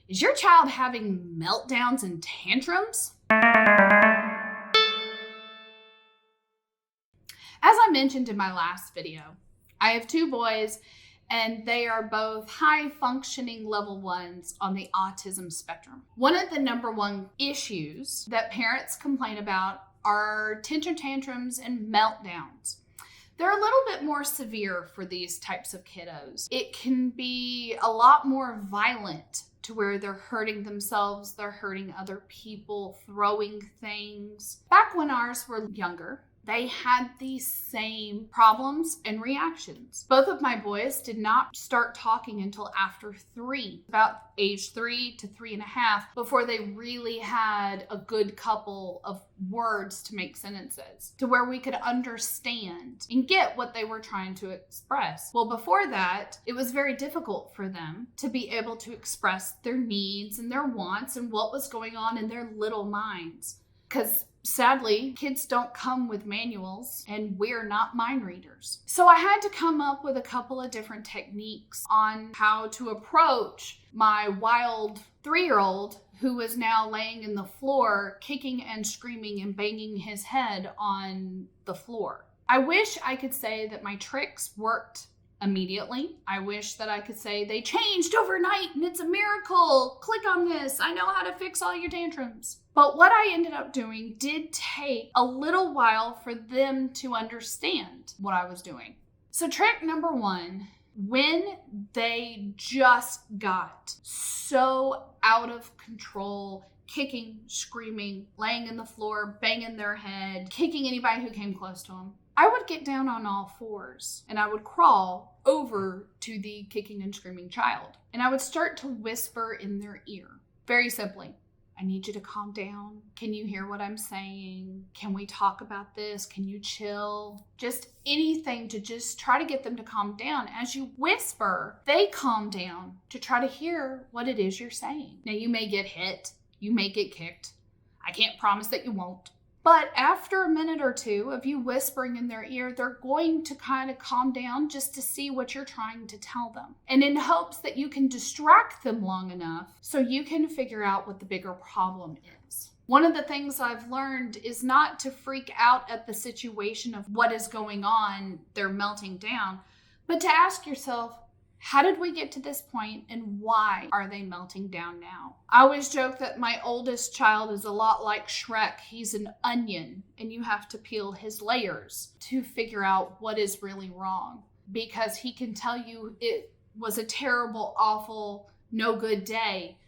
Is your child having meltdowns and tantrums? As I mentioned in my last video, I have 2 boys and they are both high functioning level 1s on the autism spectrum. One of the number one issues that parents complain about are tantrums and meltdowns. They're a little bit more severe for these types of kiddos. It can be a lot more violent to where they're hurting themselves, they're hurting other people, throwing things. Back when ours were younger, they had these same problems and reactions. Both of my boys did not start talking until after 3, about age 3 to 3.5, before they really had a good couple of words to make sentences, to where we could understand and get what they were trying to express. Well, before that, it was very difficult for them to be able to express their needs and their wants and what was going on in their little minds. Because sadly, kids don't come with manuals and we're not mind readers. So I had to come up with a couple of different techniques on how to approach my wild 3-year-old who is now laying in the floor, kicking and screaming and banging his head on the floor. I wish I could say that my tricks worked immediately. I wish that I could say they changed overnight and it's a miracle. Click on this. I know how to fix all your tantrums. But what I ended up doing did take a little while for them to understand what I was doing. So trick number 1, when they just got so out of control, kicking, screaming, laying in the floor, banging their head, kicking anybody who came close to them, I would get down on all 4s and I would crawl over to the kicking and screaming child. And I would start to whisper in their ear, very simply, I need you to calm down. Can you hear what I'm saying? Can we talk about this? Can you chill? Just anything to just try to get them to calm down. As you whisper, they calm down to try to hear what it is you're saying. Now, you may get hit. You may get kicked. I can't promise that you won't. But after a minute or 2 of you whispering in their ear, they're going to kind of calm down just to see what you're trying to tell them. And in hopes that you can distract them long enough so you can figure out what the bigger problem is. One of the things I've learned is not to freak out at the situation of what is going on, they're melting down, but to ask yourself, how did we get to this point and why are they melting down now? I always joke that my oldest child is a lot like Shrek. He's an onion and you have to peel his layers to figure out what is really wrong, because he can tell you it was a terrible, awful, no good day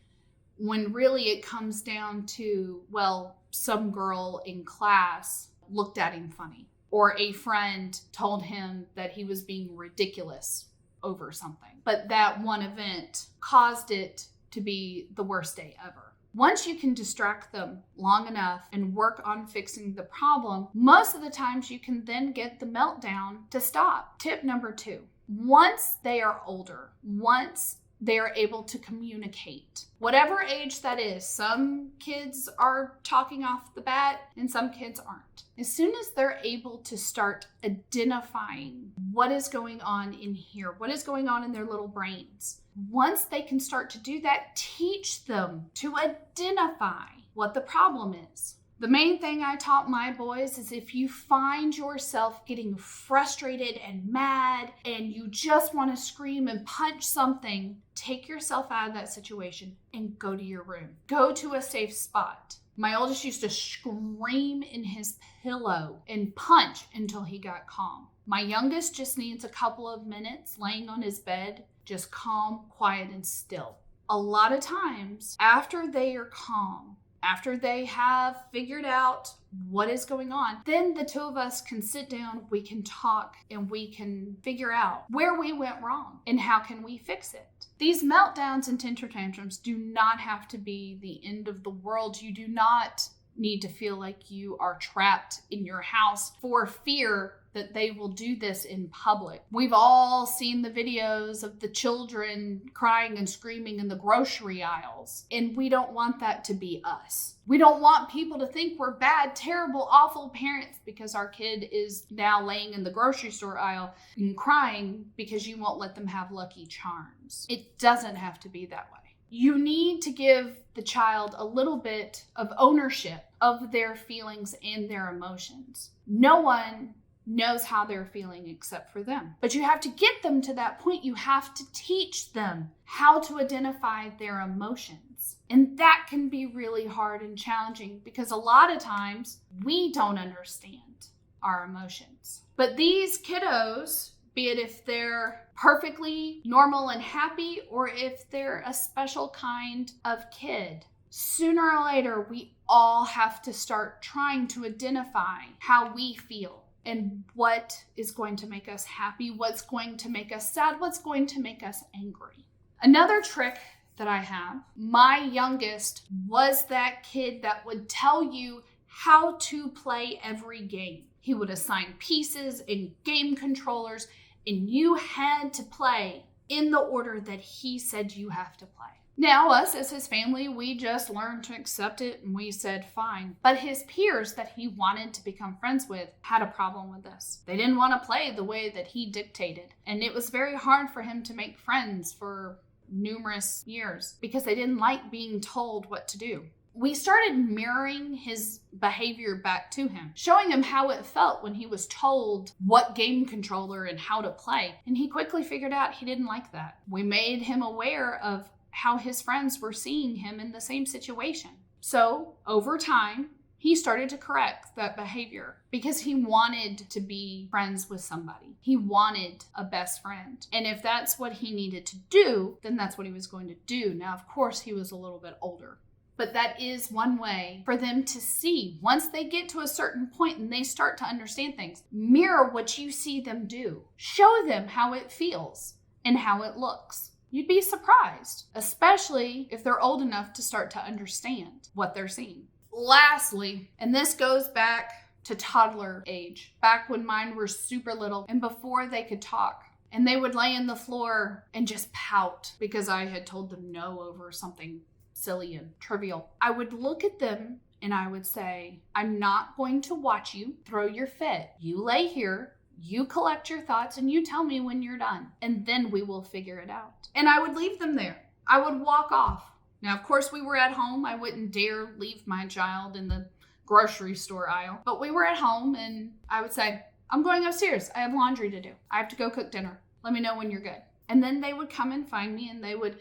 when really it comes down to, well, some girl in class looked at him funny or a friend told him that he was being ridiculous over something. But that one event caused it to be the worst day ever. Once you can distract them long enough and work on fixing the problem, most of the times you can then get the meltdown to stop. Tip number 2, once they are older, once they are able to communicate, whatever age that is, some kids are talking off the bat and some kids aren't. As soon as they're able to start identifying what is going on in here, what is going on in their little brains, once they can start to do that, teach them to identify what the problem is. The main thing I taught my boys is if you find yourself getting frustrated and mad and you just want to scream and punch something, take yourself out of that situation and go to your room. Go to a safe spot. My oldest used to scream in his pillow and punch until he got calm. My youngest just needs a couple of minutes laying on his bed, just calm, quiet, and still. A lot of times, after they are calm, after they have figured out what is going on, then the 2 of us can sit down, we can talk, and we can figure out where we went wrong and how can we fix it. These meltdowns and tantrums do not have to be the end of the world. You do not need to feel like you are trapped in your house for fear that they will do this in public. We've all seen the videos of the children crying and screaming in the grocery aisles, and we don't want that to be us. We don't want people to think we're bad, terrible, awful parents because our kid is now laying in the grocery store aisle and crying because you won't let them have Lucky Charms. It doesn't have to be that way. You need to give the child a little bit of ownership of their feelings and their emotions. No one knows how they're feeling except for them. But you have to get them to that point. You have to teach them how to identify their emotions. And that can be really hard and challenging because a lot of times we don't understand our emotions. But these kiddos, be it if they're perfectly normal and happy or if they're a special kind of kid, sooner or later we all have to start trying to identify how we feel and what is going to make us happy, what's going to make us sad, what's going to make us angry. Another trick that I have, my youngest was that kid that would tell you how to play every game. He would assign pieces and game controllers, and you had to play in the order that he said you have to play. Now, us as his family, we just learned to accept it and we said fine. But his peers that he wanted to become friends with had a problem with this. They didn't want to play the way that he dictated. And it was very hard for him to make friends for numerous years because they didn't like being told what to do. We started mirroring his behavior back to him, showing him how it felt when he was told what game controller and how to play. And he quickly figured out he didn't like that. We made him aware of how his friends were seeing him in the same situation. So over time, he started to correct that behavior because he wanted to be friends with somebody. He wanted a best friend. And if that's what he needed to do, then that's what he was going to do. Now, of course, he was a little bit older. But that is one way for them to see. Once they get to a certain point and they start to understand things, mirror what you see them do. Show them how it feels and how it looks. You'd be surprised, especially if they're old enough to start to understand what they're seeing. Lastly, and this goes back to toddler age, back when mine were super little and before they could talk. And they would lay on the floor and just pout because I had told them no over something silly and trivial. I would look at them and I would say, I'm not going to watch you throw your fit. You lay here, you collect your thoughts, and you tell me when you're done, and then we will figure it out. And I would leave them there. I would walk off. Now, of course, we were at home. I wouldn't dare leave my child in the grocery store aisle, but we were at home and I would say, I'm going upstairs. I have laundry to do. I have to go cook dinner. Let me know when you're good. And then they would come and find me and they would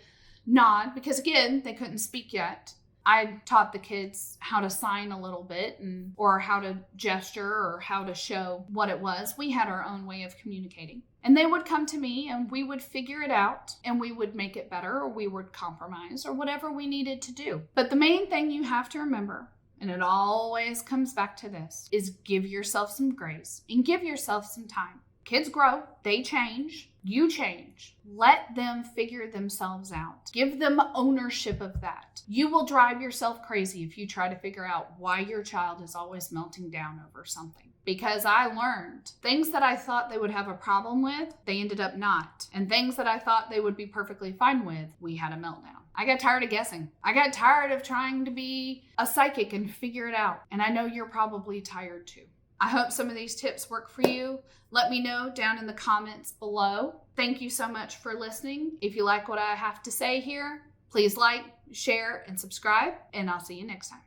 nod because, again, they couldn't speak yet. I taught the kids how to sign a little bit or how to gesture or how to show what it was. We had our own way of communicating. And they would come to me and we would figure it out and we would make it better or we would compromise or whatever we needed to do. But the main thing you have to remember, and it always comes back to this, is give yourself some grace and give yourself some time. Kids grow, they change, you change. Let them figure themselves out. Give them ownership of that. You will drive yourself crazy if you try to figure out why your child is always melting down over something. Because I learned things that I thought they would have a problem with, they ended up not. And things that I thought they would be perfectly fine with, we had a meltdown. I got tired of guessing. I got tired of trying to be a psychic and figure it out. And I know you're probably tired too. I hope some of these tips work for you. Let me know down in the comments below. Thank you so much for listening. If you like what I have to say here, please like, share, and subscribe, and I'll see you next time.